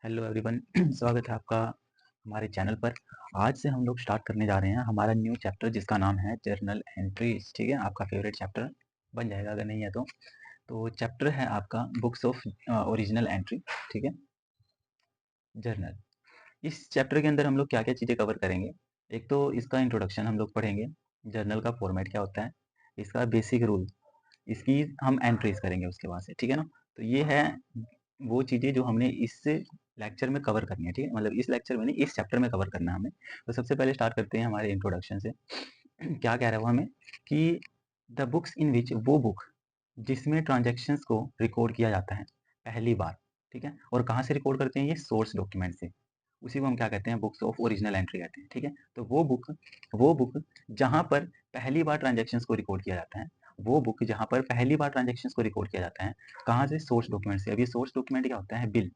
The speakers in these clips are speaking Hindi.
हेलो एवरीवन स्वागत है आपका हमारे चैनल पर। आज से हम लोग स्टार्ट करने जा रहे हैं हमारा न्यू चैप्टर जिसका नाम है जर्नल एंट्रीज। ठीक है, आपका फेवरेट चैप्टर बन जाएगा अगर नहीं है तो चैप्टर है आपका बुक्स ऑफ ओरिजिनल एंट्री। ठीक है, जर्नल। इस चैप्टर के अंदर हम लोग क्या क्या चीज़ें कवर करेंगे। एक तो इसका इंट्रोडक्शन हम लोग पढ़ेंगे, जर्नल का फॉर्मेट क्या होता है, इसका बेसिक रूल, इसकी हम एंट्रीज करेंगे उसके बाद से। ठीक है ना, तो ये है वो चीज़ें जो हमने इस लेक्चर में कवर करनी है। ठीक है, मतलब इस लेक्चर में नहीं, इस चैप्टर में कवर करना है हमें। तो सबसे पहले स्टार्ट करते हैं हमारे इंट्रोडक्शन से। क्या कह रहा है वो हमें कि द बुक्स इन विच, वो बुक जिसमें ट्रांजैक्शंस को रिकॉर्ड किया जाता है पहली बार। ठीक है, और कहाँ से रिकॉर्ड करते हैं, ये सोर्स डॉक्यूमेंट से। उसी को हम क्या कहते हैं, बुक्स ऑफ ओरिजिनल एंट्री कहते हैं। ठीक है, तो वो बुक जहाँ पर पहली बार ट्रांजैक्शंस को रिकॉर्ड किया जाता है, वो बुक जहाँ पर पहली बार ट्रांजैक्शंस को रिकॉर्ड किया जाता है, कहाँ से, सोर्स डॉक्यूमेंट से। अब ये सोर्स डॉक्यूमेंट क्या होता है, बिल।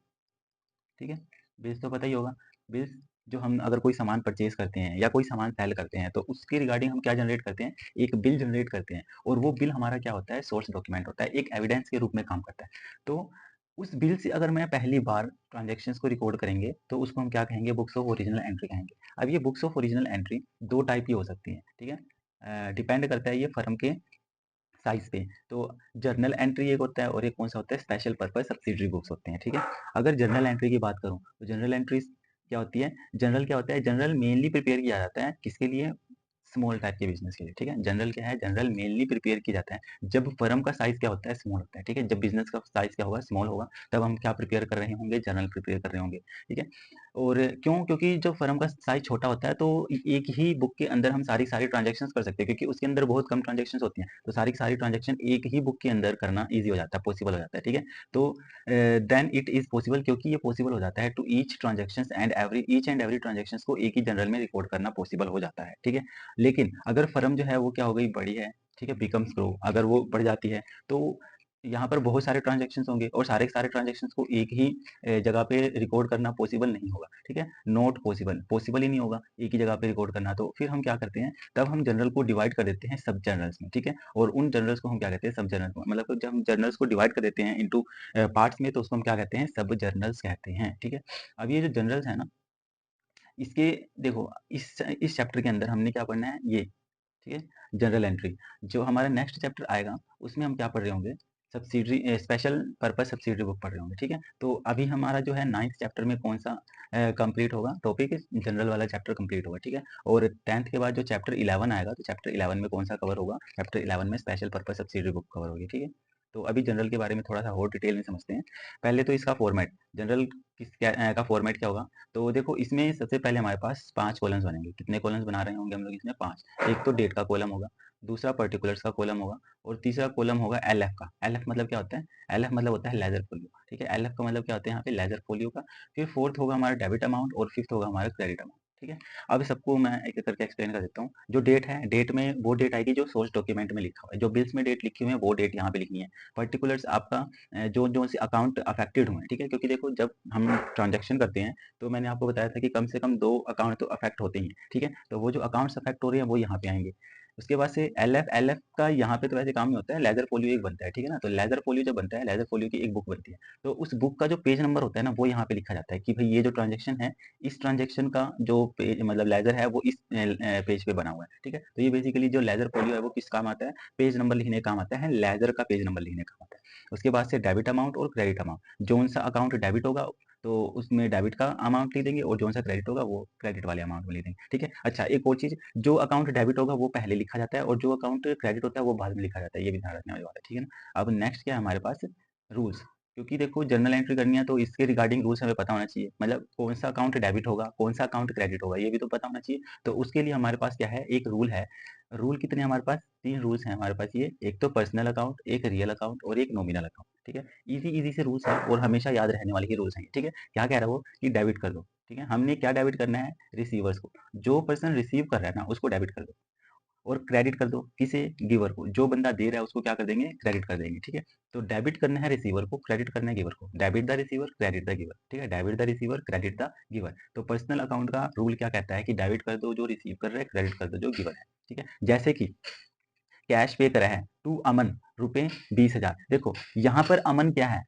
ठीक है, बिल्स तो पता ही होगा। बिल्स जो हम अगर कोई सामान परचेज करते हैं या कोई सामान सेल करते हैं तो उसके रिगार्डिंग हम क्या जनरेट करते हैं, एक बिल जनरेट करते हैं। और वो बिल हमारा क्या होता है, सोर्स डॉक्यूमेंट होता है, एक एविडेंस के रूप में काम करता है। तो उस बिल से अगर मैं पहली बार ट्रांजेक्शन्स को रिकॉर्ड करेंगे तो उसको हम क्या कहेंगे, बुक्स ऑफ ओरिजिनल एंट्री कहेंगे। अब ये बुक्स ऑफ ओरिजिनल एंट्री दो टाइप की हो सकती है। ठीक है, डिपेंड करता है ये फर्म के साइज पे। तो जर्नल एंट्री एक होता है और एक कौन सा होता है, स्पेशल पर्पस सब्सिडरी बुक्स होते हैं। ठीक है, अगर जर्नल एंट्री की बात करूं तो जर्नल एंट्रीज क्या होती है, जनरल क्या होता है, जनरल मेनली प्रिपेयर किया जाता है किसके लिए, स्मॉल टाइप के बिजनेस के लिए। ठीक है, जनरल क्या है, जनरल मेनली प्रिपेयर किया जाता है जब फर्म का साइज क्या होता है, स्मॉल होता है। ठीक है, जब बिजनेस का साइज क्या होगा, स्मॉल होगा, तब हम क्या प्रिपेयर कर रहे होंगे, जनरल प्रिपेयर कर रहे होंगे। ठीक है, और क्यों, क्योंकि जब फर्म का साइज छोटा होता है तो एक ही बुक के अंदर हम सारी सारी ट्रांजेक्शन कर सकते हैं, क्योंकि उसके अंदर बहुत कम ट्रांजेक्शन होती हैं। तो सारी की सारी ट्रांजेक्शन एक ही बुक के अंदर करना ईजी हो जाता है, पॉसिबल हो जाता है। ठीक है, तो देन इट इज पॉसिबल, क्योंकि ये पॉसिबल हो जाता है to each and every transaction को एक ही जनरल में रिकॉर्ड करना पॉसिबल हो जाता है। ठीक है, लेकिन अगर फर्म जो है वो क्या हो गई, बड़ी है, ठीक है, बिकम्स ग्रो, अगर वो बढ़ जाती है तो यहाँ पर बहुत सारे ट्रांजेक्शन होंगे और सारे के सारे ट्रांजेक्शन को एक ही जगह पे रिकॉर्ड करना पॉसिबल नहीं होगा। ठीक है, नॉट पॉसिबल, पॉसिबल ही नहीं होगा एक ही जगह पे रिकॉर्ड करना। तो फिर हम क्या करते हैं, तब हम जनरल को डिवाइड कर देते हैं सब जनरल्स में। ठीक है, और उन जनरल्स को हम क्या कहते हैं, सब जनरल्स में। मतलब जब हम जनरल्स को डिवाइड कर देते हैं इनटू पार्ट्स में तो उसको हम क्या कहते हैं, सब जनरल्स कहते हैं। ठीक है, अब ये जो जनरल्स है ना, इसके देखो इस चैप्टर के अंदर हमने क्या पढ़ना है, ये। ठीक है, जनरल एंट्री। जो हमारा नेक्स्ट चैप्टर आएगा उसमें हम क्या पढ़ रहे होंगे, subsidiary, special purpose subsidiary book पढ़ रहे होंगे। ठीक है, तो अभी हमारा जो है 9th चैप्टर में कौन सा कंप्लीट होगा टॉपिक, जनरल वाला चैप्टर कंप्लीट होगा। ठीक है, और 10th के बाद जो चैप्टर 11 आएगा तो चैप्टर 11 में कौन सा कवर होगा, चैप्टर 11 में special purpose subsidiary book cover होगी। ठीक है, तो अभी जनरल के बारे में थोड़ा सा और डिटेल में समझते हैं। पहले तो इसका फॉर्मेट, जनरल का फॉर्मेट क्या होगा। तो देखो इसमें सबसे पहले हमारे पास 5 कॉलम्स बनेंगे। कितने कॉलम्स बना रहे होंगे हम लोग इसमें, 5। एक तो डेट का कॉलम होगा, दूसरा पर्टिकुलर्स का कॉलम होगा, और तीसरा कॉलम होगा एलएफ का। एलएफ मतलब क्या होता है, एलएफ मतलब होता है लेजर फोलियो। ठीक है, एलएफ का मतलब क्या होता है यहाँ पे, लेजर फोलियो का। फिर फोर्थ होगा हमारा डेबिट अमाउंट और फिफ्थ होगा हमारा क्रेडिट अमाउंट। ठीक है, अब सबको मैं एक एक करके एक्सप्लेन कर देता हूँ। जो डेट है, डेट में वो डेट आएगी जो सोर्स डॉक्यूमेंट में लिखा हुआ है, जो बिल्स में डेट लिखी हुई है वो डेट यहाँ पे लिखनी है। पर्टिकुलर्स आपका जो जो से अकाउंट अफेक्टेड हुए हैं। ठीक है, क्योंकि देखो जब हम ट्रांजेक्शन करते हैं तो मैंने आपको बताया था कि कम से कम 2 अकाउंट तो अफेक्ट होते ही हैं। ठीक है, तो वो जो अकाउंट्स अफेक्ट हो रहे हैं वो यहाँ पे आएंगे। उसके बाद से एलएफ का यहाँ पे तो वैसे काम नहीं होता है, लेजर फोलियो एक बनता है। ठीक है ना, तो लेजर फोलियो जब बनता है, लेजर फोलियो की एक बुक बनती है, तो उस बुक का जो पेज नंबर होता है ना वो यहाँ पे लिखा जाता है कि भाई ये जो ट्रांजेक्शन है, इस ट्रांजेक्शन का जो पेज मतलब लेजर है वो इस पेज पे बना हुआ है। ठीक है, तो ये बेसिकली जो लेजर फोलियो है वो किस काम आता है, पेज नंबर लिखने का काम आता है, लेजर का पेज नंबर लिखने का काम आता है। उसके बाद से डेबिट अमाउंट और क्रेडिट अमाउंट, जो सा अकाउंट डेबिट होगा तो उसमें डेबिट का अमाउंट लिख देंगे, और जो सा क्रेडिट होगा वो क्रेडिट वाले अमाउंट में लिख देंगे। ठीक है, अच्छा एक और चीज, जो अकाउंट डेबिट होगा वो पहले लिखा जाता है और जो अकाउंट क्रेडिट होता है वो बाद में लिखा जाता है, ये भी ध्यान रखने वाली बात है। ठीक है ना, अब नेक्स्ट क्या है हमारे पास, रूल्स। क्योंकि देखो जर्नल एंट्री करनी है तो इसके रिगार्डिंग रूल्स हमें पता होना चाहिए, मतलब कौन सा अकाउंट डेबिट होगा, कौन सा अकाउंट क्रेडिट होगा, ये भी तो पता होना चाहिए। तो उसके लिए हमारे पास क्या है, एक रूल है। रूल कितने हमारे पास, 3 रूल्स हैं हमारे पास। ये एक तो पर्सनल अकाउंट, एक रियल अकाउंट और एक नॉमिनल अकाउंट। ठीक है, इजी इजी से रूल्स है और हमेशा याद रहने वाले ही रूल्स हैं। ठीक है, क्या कह रहा है वो कि डेबिट कर दो। ठीक है, हमने क्या डेबिट करना है, रिसीवर्स को, जो पर्सन रिसीव कर रहा है ना उसको डेबिट कर दो, और क्रेडिट कर दो किसे, गिवर को, जो बंदा दे रहा है उसको क्या कर देंगे, क्रेडिट कर देंगे। ठीक है, तो डेबिट करना है रिसीवर को, क्रेडिट करना है गिवर को, debit the receiver credit the giver. ठीक है, debit the receiver credit the giver. तो पर्सनल अकाउंट का रूल क्या कहता है कि डेबिट कर दो जो रिसीव कर रहा है, क्रेडिट कर दो जो गिवर है। ठीक है, जैसे कि कैश पे करा है टू अमन रुपए 20,000। देखो यहाँ पर अमन क्या है,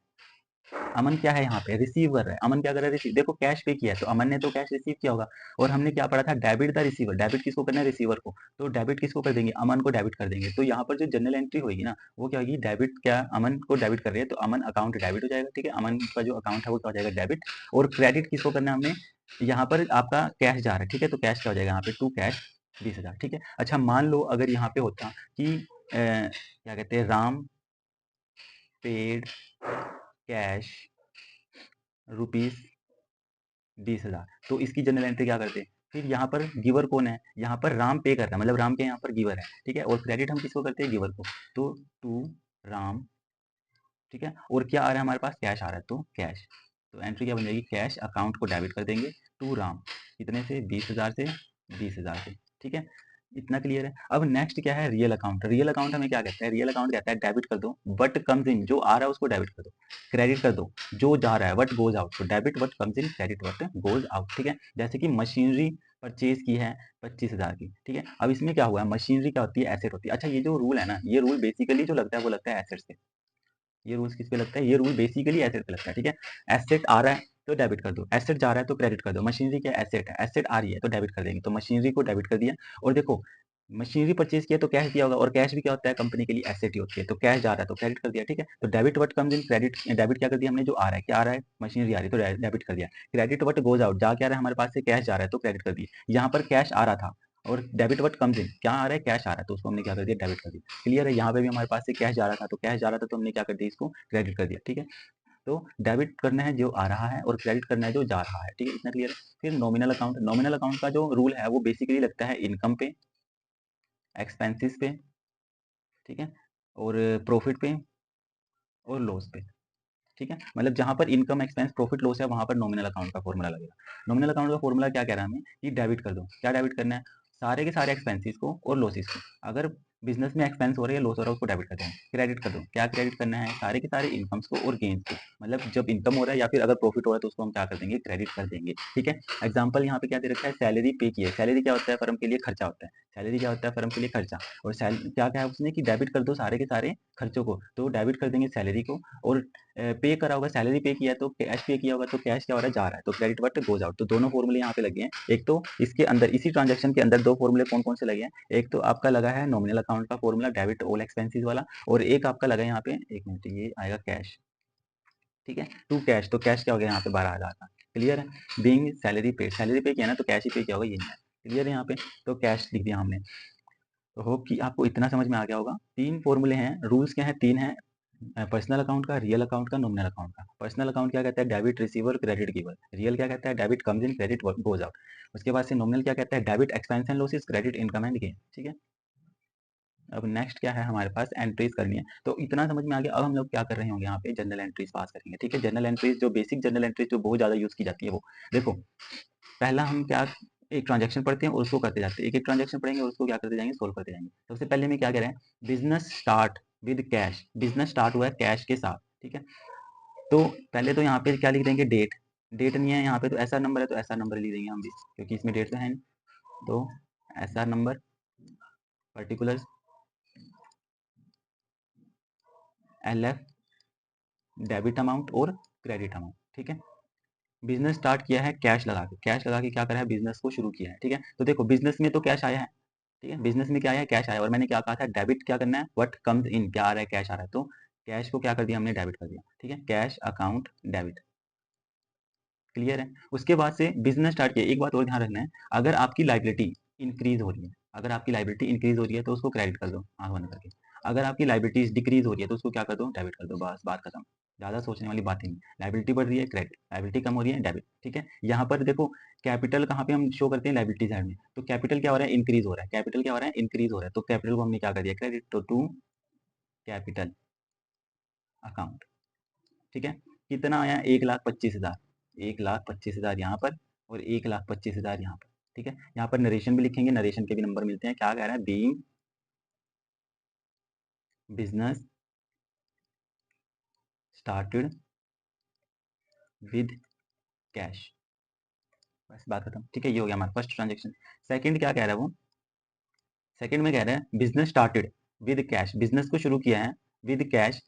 अमन क्या है यहाँ पे, रिसीव कर रहा है। अमन क्या कर रहा है, रिसीव। देखो कैश पे किया है तो अमन ने तो कैश रिसीव किया होगा। और हमने क्या पढ़ा था, डेबिट द रिसीवर। डेबिट किसको करना है, रिसीवर को। तो डेबिट किसको कर देंगे, अमन को डेबिट कर देंगे। तो यहाँ पर जो जनरल एंट्री होगी ना, वो क्या होगी, डेबिट, क्या अमन को डेबिट कर रही है तो अमन अकाउंट डेबिट हो जाएगा। ठीक है, अमन का जो अकाउंट है वो क्या हो जाएगा, डेबिट। और क्रेडिट किसको करना है हमने, यहाँ पर आपका कैश जा रहा है। ठीक है, तो कैश क्या हो जाएगा यहाँ पे, टू कैश 20,000। ठीक है, अच्छा मान लो अगर यहाँ पे होता कि क्या कहते हैं, राम पेड कैश रुपीज 20,000, तो इसकी जनरल एंट्री क्या करते हैं। फिर यहाँ पर गिवर कौन है, यहाँ पर राम पे कर रहा है, मतलब राम के यहाँ पर गिवर है। ठीक है, और क्रेडिट हम किसको करते हैं, गिवर को। तो टू राम। ठीक है, और क्या आ रहा है हमारे पास, कैश आ रहा है, तो कैश। तो एंट्री क्या बन जाएगी, कैश अकाउंट को डेबिट कर देंगे टू राम, कितने से, 20,000 से, 20,000 से। ठीक है, इतना क्लियर है। अब नेक्स्ट क्या है, रियल अकाउंट। रियल अकाउंट हमें क्या कहता है, रियल अकाउंट कहता है डेबिट कर दो वट कम्स इन, जो आ रहा है उसको डेबिट कर दो। क्रेडिट कर दो जो जा रहा है, वट गोज आउट। तो debit what comes in, credit what goes out. ठीक है, जैसे कि मशीनरी परचेज की है 25,000 की। ठीक है, अब इसमें क्या हुआ है, मशीनरी क्या होती है, एसेट होती है। अच्छा ये जो रूल है ना, ये रूल बेसिकली जो लगता है वो लगता है एसेट से। ये रूल्स किस पे लगता है, ये रूल बेसिकली एसेट पे लगता है। ठीक है, एसेट आ रहा है तो डेबिट कर दो, एसेट जा रहा है तो क्रेडिट कर दो। मशीनरी क्या एसेट है, एसेट आ रही है तो डेबिट कर देंगे, तो मशीनरी को डेबिट कर दिया। और देखो मशीनरी परचेज किया तो कैश दिया होगा, और कैश भी क्या होता है, कंपनी के लिए एसेट ही होती है। तो कैश जा रहा है तो क्रेडिट कर दिया। ठीक है, तो debit what comes in, credit, debit क्या कर दिया हमने, जो आ रहा है, क्या आ रहा है, मशीनरी आ रही है तो डेबिट कर दिया। क्रेडिट वट गोज आउट, जा क्या रहा है हमारे पास से, कैश जा रहा है तो क्रेडिट कर दिया। यहाँ पर कैश आ रहा था और डेबिट वट कम्स इन, क्या आ रहा है, कैश आ रहा है, तो उसको हमने क्या कर दिया, डेबिट कर दिया। क्लियर है, यहाँ पे भी हमारे पास से कैश जा रहा था तो कैश जा रहा था तो हमने क्या कर दिया, इसको क्रेडिट कर दिया। ठीक है, तो डेबिट करना है जो आ रहा है और क्रेडिट करना है जो जा रहा है। ठीक है, इतना क्लियर है। फिर नॉमिनल अकाउंट, नॉमिनल अकाउंट का जो रूल है वो बेसिकली लगता है इनकम पे, एक्सपेंसेस पे, ठीक है, और प्रॉफिट पे और लॉस पे। ठीक है, मतलब जहां पर इनकम एक्सपेंस प्रॉफिट लॉस है वहां पर नॉमिनल अकाउंट का फॉर्मूला लगेगा। नॉमिनल अकाउंट का फॉर्मूला क्या कह रहा है हमें, कि डेबिट कर दो। क्या डेबिट करना है, सारे के सारे एक्सपेंसेस को और लॉसेस को। अगर बिजनेस में एक्सपेंस हो रहा है, लॉस हो रहा है, उसको डेबिट कर देंगे। क्रेडिट कर दो, क्या क्रेडिट करना है, सारे के सारे इनकम्स को और गेन्स को। मतलब जब इनकम हो रहा है या फिर अगर प्रॉफिट हो रहा है तो उसको हम क्या कर देंगे, क्रेडिट कर देंगे। ठीक है, एग्जाम्पल यहाँ पे क्या दे रखा है, सैलरी पे की है। सैलरी क्या होता है, फर्म के लिए खर्चा होता है। सैलरी क्या होता है, फर्म के लिए खर्चा। और क्या क्या है उसने, कि डेबिट कर दो सारे के सारे खर्चों को, तो डेबिट कर देंगे सैलरी को। और पे करा होगा, सैलरी पे किया है तो कैश पे किया होगा, तो कैश क्या हो रहा है, जा रहा है, तो क्रेडिट वट गोज आउट। तो दोनों फॉर्मूले यहाँ पे लगे हैं। एक तो इसके अंदर, इसी ट्रांजेक्शन के अंदर दो फॉर्मूले कौन कौन से लगे हैं, एक तो आपका लगा है नॉमिनल अकाउंट का फॉर्मूला, डेबिट ऑल एक्सपेंसेस वाला, और एक आपका लगा है यहाँ पे, एक मिनट, ये आएगा कैश। ठीक है, टू कैश, तो कैश क्या हो गया यहाँ पे, 12,000 का। क्लियर है, बीइंग सैलरी पे, सैलरी पे किया ना तो कैश ही पे किया होगा, ये नहीं है। क्लियर है यहाँ पे, तो कैश लिख दिया हमने। तो होप कि आपको इतना समझ में आ गया होगा। तीन फॉर्मूले हैं, रूल्स क्या हैं, तीन हैं, पर्सनल अकाउंट का, रियल अकाउंट का, नॉमिनल अकाउंट का। पर्सनल अकाउंट क्या कहता है, debit receiver credit giver. Real क्या कहता है, debit comes in credit goes out. उसके बाद से नॉमिनल क्या कहता है, debit expense and losses, credit income and gain. ठीक है, अब नेक्स्ट क्या है हमारे पास, एंट्रीज करनी है। तो इतना समझ में आ गया। अब हम लोग क्या कर रहे होंगे, यहाँ पे जनरल एंट्रीज पास करेंगे। ठीक है, जनरल एंट्रीज जो बेसिक जनरल एंट्रीज जो बहुत ज्यादा यूज की जाती है वो देखो। पहला हम क्या, एक ट्रांजेक्शन पढ़ते हैं और उसको करते जाते हैं, एक एक ट्रांजेक्शन पढ़ेंगे और उसको क्या करते जाएंगे, सोल्व करते जाएंगे। सबसे पहले में क्या कह रहे हैं, business start with cash. Business start हुआ है कैश के साथ। ठीक है, तो पहले तो यहाँ पे क्या लिख देंगे, डेट। डेट नहीं है यहाँ पे तो ऐसा नंबर है तो ऐसा नंबर लिख देंगे हम भी, क्योंकि इसमें डेट तो है नहीं। तो ऐसा number, particular, LF, debit amount और क्रेडिट अमाउंट। ठीक है, बिजनेस स्टार्ट किया है कैश लगा के, कैश लगा के क्या करा है, बिजनेस को शुरू किया है। ठीक है, तो देखो बिजनेस में तो कैश आया है। ठीक है, बिजनेस में क्या आया है, कैश आया। और मैंने क्या कहा था, डेबिट क्या करना है, व्हाट कम्स इन, क्या आ रहा है, कैश आ रहा है, तो कैश को क्या कर दिया हमने, डेबिट कर दिया। ठीक है, कैश अकाउंट डेबिट। क्लियर है, उसके बाद से बिजनेस स्टार्ट किया। एक बात और ध्यान रखना है, अगर आपकी लाइबिलिटी इंक्रीज हो रही है, अगर आपकी लाइबिलिटी इंक्रीज हो रही है तो उसको क्रेडिट कर दो आंख बंद करके। अगर आपकी लाइबिलिटीज डिक्रीज हो रही है तो उसको क्या कर दो, डेबिट कर दो। बस बात खत्म, ज्यादा सोचने वाली बात ही नहीं। लाइबिलिटी बढ़ रही है, क्रेडिट, लाइबिलिटी कम हो रही है, डेबिट। ठीक है, यहाँ पर देखो कैपिटल कहाँ पे हम शो करते हैं, लाइबिलिटी साइड में। तो कैपिटल क्या हो रहा है, इंक्रीज हो रहा है। कैपिटल क्या हो रहा है, इंक्रीज हो रहा है, तो कैपिटल को हमने क्या कर दिया, क्रेडिट। तो टू कैपिटल अकाउंट। ठीक है, कितना आया, 1,25,000। 1,25,000 यहाँ पर और 1,25,000 यहाँ पर। ठीक है, यहाँ पर नरेशन भी लिखेंगे, नरेशन के भी नंबर मिलते हैं। क्या कह रहा है, being business started with cash. बस बात खत्म। ठीक है, ये हो गया हमारा फर्स्ट ट्रांजेक्शन। सेकंड क्या कह रहा है वो, सेकंड में कह रहा है business started with cash. Business को शुरू किया है विद कैश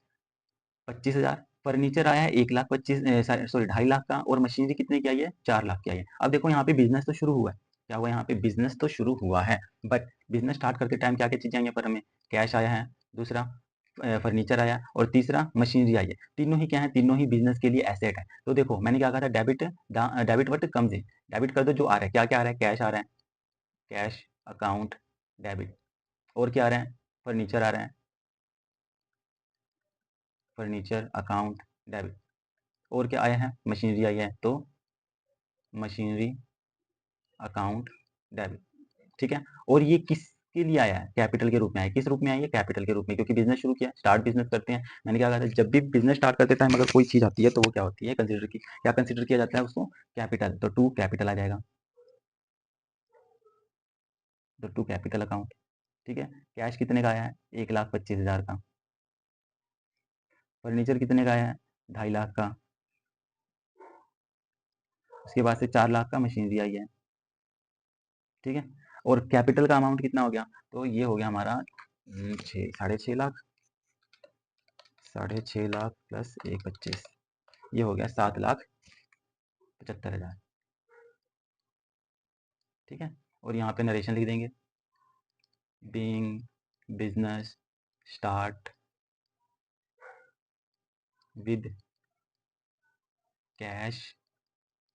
25,000। फर्नीचर आया है 1,25,000 सॉरी 2,50,000 का, और मशीनरी कितने की आई है, 4,00,000 की आई है। अब देखो यहाँ पे बिजनेस तो शुरू हुआ है, क्या हुआ यहाँ पे, बिजनेस तो शुरू हुआ है, बट बिजनेस स्टार्ट करते टाइम क्या क्या चीजें आई है पर हमें, कैश आया है, दूसरा फर्नीचर आया, और तीसरा मशीनरी आई है। तीनों ही क्या है, तीनों ही बिजनेस के लिए एसेट है। तो देखो मैंने क्या कहा था, debit what comes in, debit कर दो जो आ रहा है, क्या क्या आ रहा है, कैश आ रहा है, कैश अकाउंट डेबिट, और क्या आ रहा है, फर्नीचर आ रहा है, फर्नीचर अकाउंट डेबिट, और क्या आया है, मशीनरी आई है, तो मशीनरी अकाउंट डेबिट, ठीक है। और ये किसके लिए आया है, कैपिटल के रूप में आया है। किस रूप में आया है, कैपिटल के रूप में, क्योंकि बिजनेस शुरू किया, स्टार्ट बिजनेस करते हैं। मैंने क्या कहा था, जब भी बिजनेस स्टार्ट करते टाइम अगर कोई चीज आती है तो वो क्या होती है, कंसिडर की, क्या कंसिडर किया जाता है उसको, कैपिटल, तो टू कैपिटल आ जाएगा, तो टू कैपिटल अकाउंट, ठीक है। कैश कितने का आया है, 1,25,000 का, फर्नीचर कितने का आया है, 2,50,000 का, उसके बाद से 4,00,000 का मशीनरी आई है, ठीक है। और कैपिटल का अमाउंट कितना हो गया, तो ये हो गया हमारा 6.5 लाख, 6.5 लाख प्लस 1,25, ये हो गया 7,75,000, ठीक है। और यहाँ पे नरेशन लिख देंगे, being business start with cash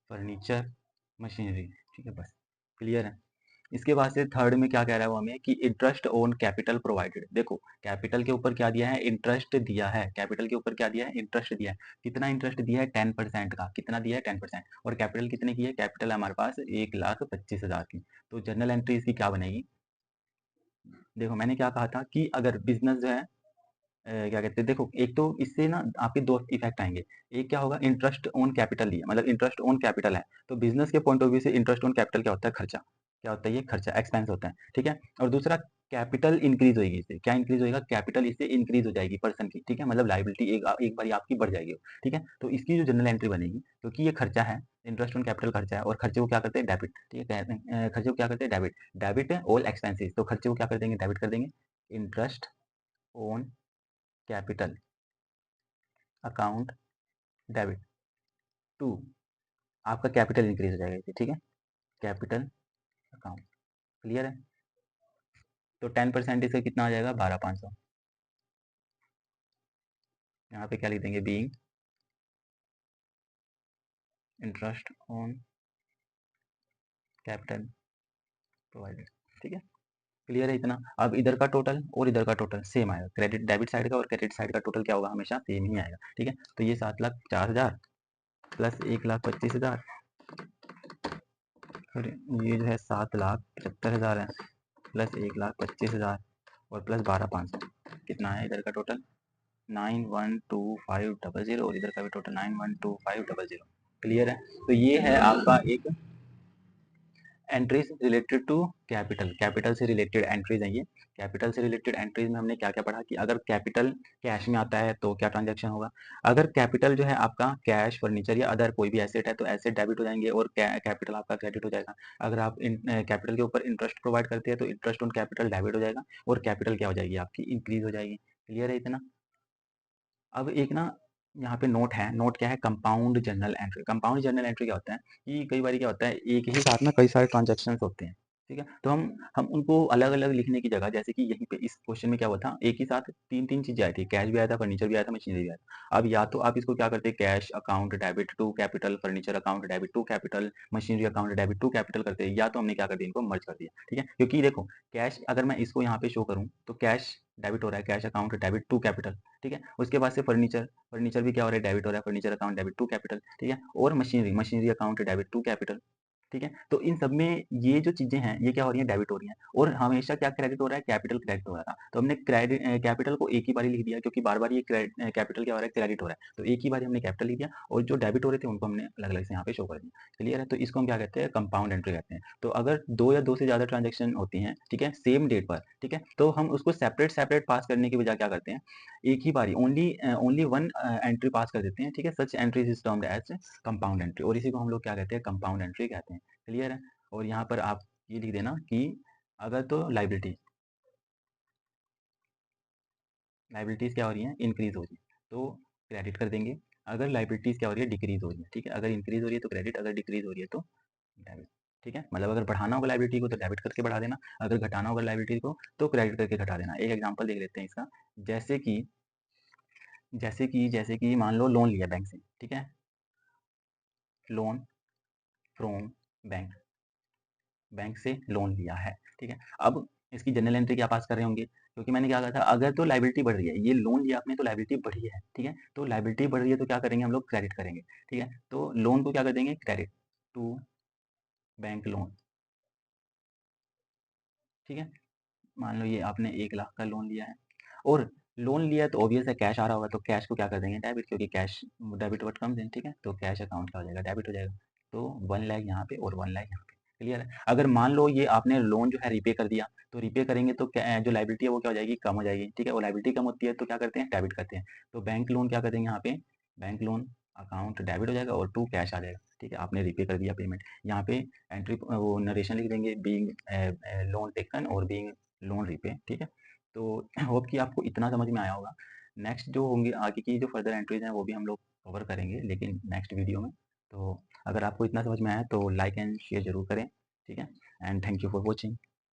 furniture machinery, ठीक है, बस क्लियर है। इसके बाद से थर्ड में क्या कह रहा है वो हमें, कि इंटरेस्ट ऑन कैपिटल प्रोवाइडेड। देखो कैपिटल के ऊपर क्या दिया है, इंटरेस्ट दिया है, कैपिटल के ऊपर क्या दिया है, इंटरेस्ट दिया है। कितना इंटरेस्ट दिया है, 10% का, कितना दिया है, 10%। और कैपिटल कितने की है, कैपिटल हमारे पास 1,25,000 की। तो जर्नल एंट्री इसकी क्या बनेगी, देखो मैंने क्या कहा था कि अगर बिजनेस जो है क्या कहते हैं, देखो एक तो इससे ना आपके दो इफेक्ट आएंगे। एक क्या होगा, इंटरेस्ट ऑन कैपिटल लिया, मतलब इंटरेस्ट ऑन कैपिटल है, तो बिजनेस के पॉइंट ऑफ व्यू से इंटरेस्ट ऑन कैपिटल क्या होता है, खर्चा, क्या होता है, ये खर्चा, एक्सपेंस होता है, ठीक है। और दूसरा, कैपिटल इंक्रीज होगी, इससे क्या इंक्रीज होगा, कैपिटल इससे इंक्रीज हो जाएगी पर्सन की, ठीक है, मतलब लाइबिलिटी एक बार आपकी बढ़ जाएगी, ठीक है। तो इसकी जो जनरल एंट्री बनेगी, क्योंकि ये खर्चा है, इंटरेस्ट ऑन कैपिटल खर्चा है, और खर्चे को क्या करते हैं, डेबिट, ठीक है, खर्चे को क्या करते हैं, डेबिट, डेबिट ऑल एक्सपेंसेस, तो खर्चे को क्या कर देंगे, डेबिट कर देंगे, interest on capital account debit to, आपका कैपिटल इंक्रीज हो जाएगा, ठीक है, कैपिटल अकाउंट, क्लियर है। तो 10% इसका कितना आ जाएगा, 12,500, यहाँ पे क्या लिख देंगे, being interest on capital provided, ठीक है, क्लियर है इतना। अब इधर का टोटल और इधर का टोटल सेम आएगा, क्रेडिट डेबिट साइड का और क्रेडिट साइड का टोटल क्या होगा, हमेशा सेम ही आएगा, ठीक है। तो ये 7,04,000 प्लस 1,25,000, और ये जो है 7,75,000 है, प्लस 1,25,000, और प्लस 12,500, कितना है इधर का टोटल, 912500, और इधर का भी टोटल 912500, क्लियर है। तो ये है आपका एक entries related to capital, capital से रिलेटेड एंट्रीज हैं ये। कैपिटल से रिलेटेड एंट्रीज में हमने क्या क्या पढ़ा, कि अगर कैपिटल कैश में आता है तो क्या ट्रांजैक्शन होगा, अगर कैपिटल जो है आपका कैश फर्नीचर या अदर कोई भी एसेट है तो एसेट डेबिट हो जाएंगे, और कैपिटल आपका क्रेडिट हो जाएगा। अगर आप कैपिटल के ऊपर इंटरेस्ट प्रोवाइड करते हैं तो इंटरेस्ट ऑन कैपिटल डेबिट हो जाएगा, और कैपिटल क्या हो जाएगी आपकी, इंक्रीज हो जाएगी, क्लियर है इतना। अब एक ना यहाँ पे नोट है, नोट क्या है, compound journal entry. Compound journal entry क्या होता है, कि कई बार क्या होता है, एक ही साथ में कई सारे ट्रांजेक्शन होते हैं, ठीक है। तो हम उनको अलग अलग लिखने की जगह, जैसे कि यहीं पे इस क्वेश्चन में क्या हुआ था, एक ही साथ तीन तीन चीजें आई थी, कैश भी आया था, फर्नीचर भी आया था, मशीनरी भी आया था। अब या तो आप इसको क्या करते, cash account debit to capital, furniture account debit to capital, machinery account debit to capital करते, या तो हमने क्या कर दिया, इनको मर्ज कर दिया, ठीक है। क्योंकि देखो कैश अगर मैं इसको यहाँ पे शो करूँ तो कैश डेबिट हो रहा है, cash account debit to capital, ठीक है। उसके बाद से फर्नीचर, फर्नीचर भी क्या हो रहा है, डेबिट हो रहा है, furniture account debit to capital, ठीक है। और machinery, machinery account debit to capital, ठीक है। तो इन सब में ये जो चीजें हैं ये क्या हो रही हैं, डेबिट हो रही हैं, और हमेशा क्या क्रेडिट हो रहा है, कैपिटल क्रेडिट हो रहा था। तो हमने क्रेडिट कैपिटल को एक ही बार लिख दिया, क्योंकि बार बार ये कैपिटल क्या हो रहा है, क्रेडिट हो रहा है, तो एक ही बार हमने कैपिटल लिख दिया, और जो डेबिट हो रहे थे उनको हमने अलग अलग से यहाँ पे शो कर दिया, क्लियर है। तो इसको हम क्या कहते हैं, कंपाउंड एंट्री कहते हैं। तो अगर दो या दो से ज्यादा ट्रांजेक्शन होती हैं, ठीक है, सेम डेट पर, ठीक है, तो हम उसको सेपरेट सेपरेट पास करने की बजाय क्या करते हैं, एक ही बारी ओनली वन एंट्री पास कर देते हैं, ठीक है। Such entries is termed as compound entry, और इसी को हम लोग क्या कहते हैं, कंपाउंड एंट्री कहते हैं, क्लियर है। और यहाँ पर आप ये लिख देना कि अगर तो लाइबिलिटी, लाइबिलिटीज क्या हो रही है, इंक्रीज हो रही है, तो क्रेडिट कर देंगे। अगर लायबिलिटीज़ क्या हो रही है, डिक्रीज़ हो रही है, ठीक है? अगर इंक्रीज़ हो रही है तो क्रेडिट, अगर डिक्रीज़ हो रही है तो डेबिट, ठीक है? मतलब अगर बढ़ाना होगा लायबिलिटी को तो डेबिट करके बढ़ा देना, अगर घटाना होगा लायबिलिटी को तो क्रेडिट करके घटा देना। एक एग्जांपल देख लेते हैं इसका, जैसे कि मान लो लोन लिया बैंक से, ठीक है? लोन फ्रॉम बैंक, बैंक से लोन लिया है, ठीक है? अब इसकी जर्नल एंट्री क्या पास कर रहे होंगे? क्योंकि मैंने क्या कहा था, अगर तो लायबिलिटी बढ़ रही है, ये लोन लिया आपने तो लायबिलिटी बढ़ी है, ठीक है? तो लायबिलिटी बढ़ रही है तो क्या करेंगे हम लोग, क्रेडिट करेंगे, ठीक है? तो लोन को क्या कर देंगे, क्रेडिट टू बैंक लोन, ठीक है? मान लो ये आपने 1 लाख का लोन लिया है और लोन लिया तो ऑब्वियस है कैश आ रहा होगा, तो कैश को क्या कर देंगे, डेबिट, क्योंकि cash debit what comes in, ठीक है? तो कैश अकाउंट क्या हो जाएगा, डेबिट हो जाएगा। तो 1 लाख यहाँ पे और 1 लाख यहाँ पे, क्लियर है? अगर मान लो ये आपने लोन जो है रीपे कर दिया, तो रीपे करेंगे तो जो लायबिलिटी है वो क्या हो जाएगी, कम हो जाएगी, ठीक है? और लायबिलिटी कम होती है तो क्या करते हैं, डेबिट करते हैं। तो बैंक लोन क्या कर देंगे यहाँ पे, बैंक लोन अकाउंट डेबिट हो जाएगा और टू कैश आ जाएगा, ठीक है? आपने रीपे कर दिया पेमेंट, यहाँ पे एंट्री वो नरेशन लिख देंगे, बीइंग लोन टेकन और बीइंग लोन रीपे, ठीक है? तो होप कि आपको इतना समझ में आया होगा। नेक्स्ट जो होंगे आगे की जो फर्दर एंट्रीज हैं वो भी हम लोग कवर करेंगे लेकिन नेक्स्ट वीडियो में। तो अगर आपको इतना समझ में आया तो लाइक एंड शेयर ज़रूर करें, ठीक है? And thank you for watching.